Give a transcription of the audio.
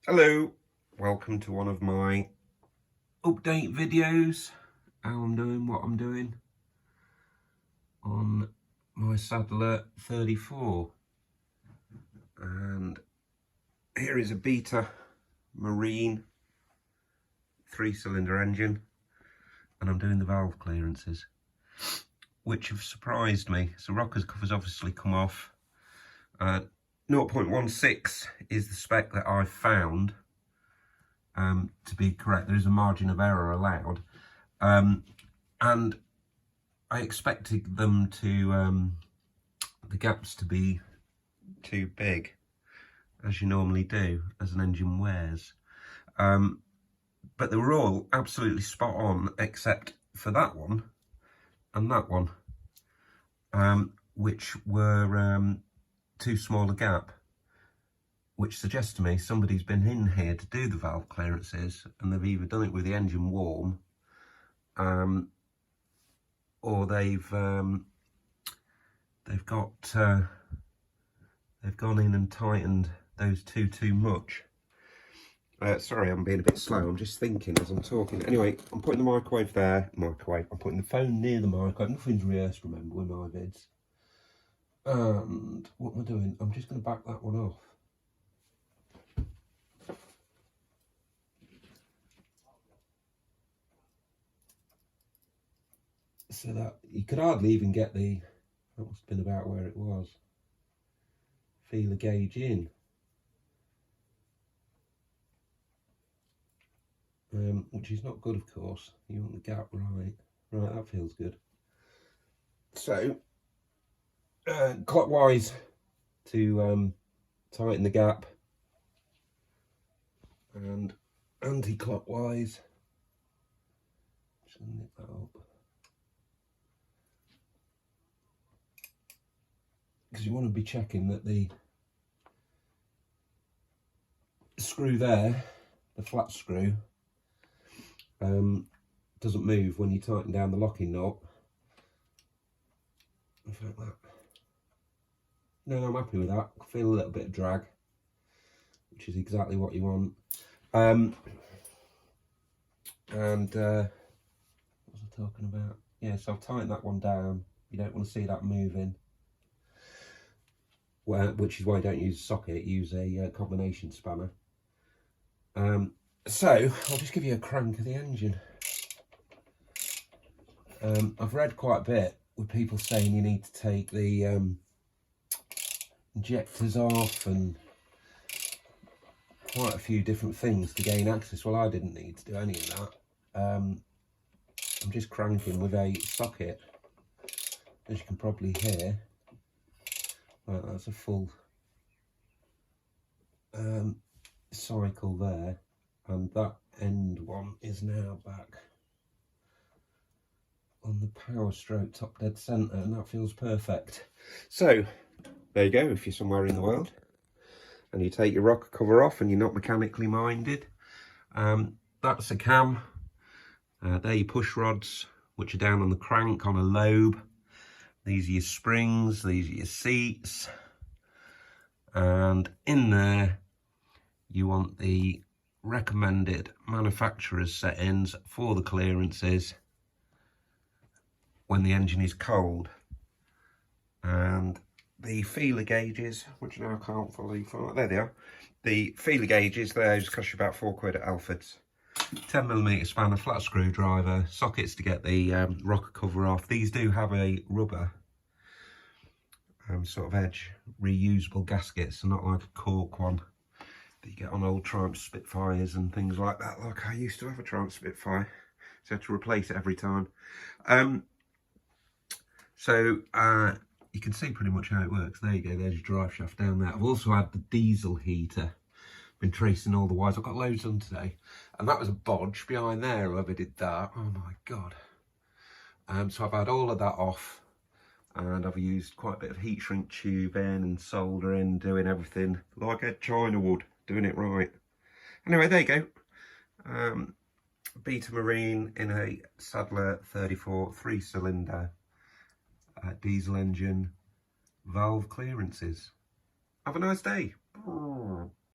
Hello, welcome to one of my update videos, how I'm doing, what I'm doing on my Sadler 34. And here is a Beta Marine 3-cylinder engine, and I'm doing the valve clearances, which have surprised me. So rockers cover's obviously come off. 0.16 is the spec that I've found to be correct. There is a margin of error allowed, and I expected them to the gaps to be too big, as you normally do as an engine wears, but they were all absolutely spot on except for that one and that one, which were too small a gap, which suggests to me somebody's been in here to do the valve clearances and they've either done it with the engine warm, or they've gone in and tightened those two too much. Sorry, I'm being a bit slow. I'm just thinking as I'm talking. Anyway, I'm putting the microwave there. I'm putting the phone near the microwave. Nothing's rehearsed, remember, with my vids. And what am I doing? I'm just going to back that one off. So that you could hardly even get that must have been about where it was, feeler gauge in. Which is not good, of course. You want the gap right. Right, that feels good. So, clockwise to tighten the gap, and anti-clockwise. Just gonna nip that up, because you want to be checking that the screw there, the flat screw, doesn't move when you tighten down the locking nut. In fact, that. No, I'm happy with that. I feel a little bit of drag, which is exactly what you want. What was I talking about? Yeah, so I've tightened that one down. You don't want to see that moving. Which is why I don't use a socket, use a combination spanner. So I'll just give you a crank of the engine. I've read quite a bit with people saying you need to take the injectors off and quite a few different things to gain access. Well, I didn't need to do any of that. I'm just cranking with a socket, as you can probably hear. Right, that's a full cycle there, and that end one is now back on the power stroke top dead centre, and that feels perfect. So there you go. If you're somewhere in the world and you take your rocker cover off and you're not mechanically minded, that's a cam. They're your push rods, which are down on the crank on a lobe. These are your springs, these are your seats, and in there you want the recommended manufacturer's settings for the clearances when the engine is cold. And the feeler gauges, which now I can't fully find, there they are. The feeler gauges, those cost you about £4 at Alfred's. 10mm spanner, flat screwdriver, sockets to get the rocker cover off. These do have a rubber sort of edge, reusable gaskets, so not like a cork one that you get on old Triumph Spitfires and things like that. Like I used to have a Triumph Spitfire, so I had to replace it every time. You can see pretty much how it works. There you go, there's your drive shaft down there. I've also had the diesel heater. Been tracing all the wires. I've got loads on today, and that was a bodge behind there, whoever did that. Oh my god. So I've had all of that off, and I've used quite a bit of heat shrink tubing and soldering, doing everything like a China would, doing it right. Anyway, there you go. Beta Marine in a Sadler 34 3-cylinder diesel engine, valve clearances. Have a nice day.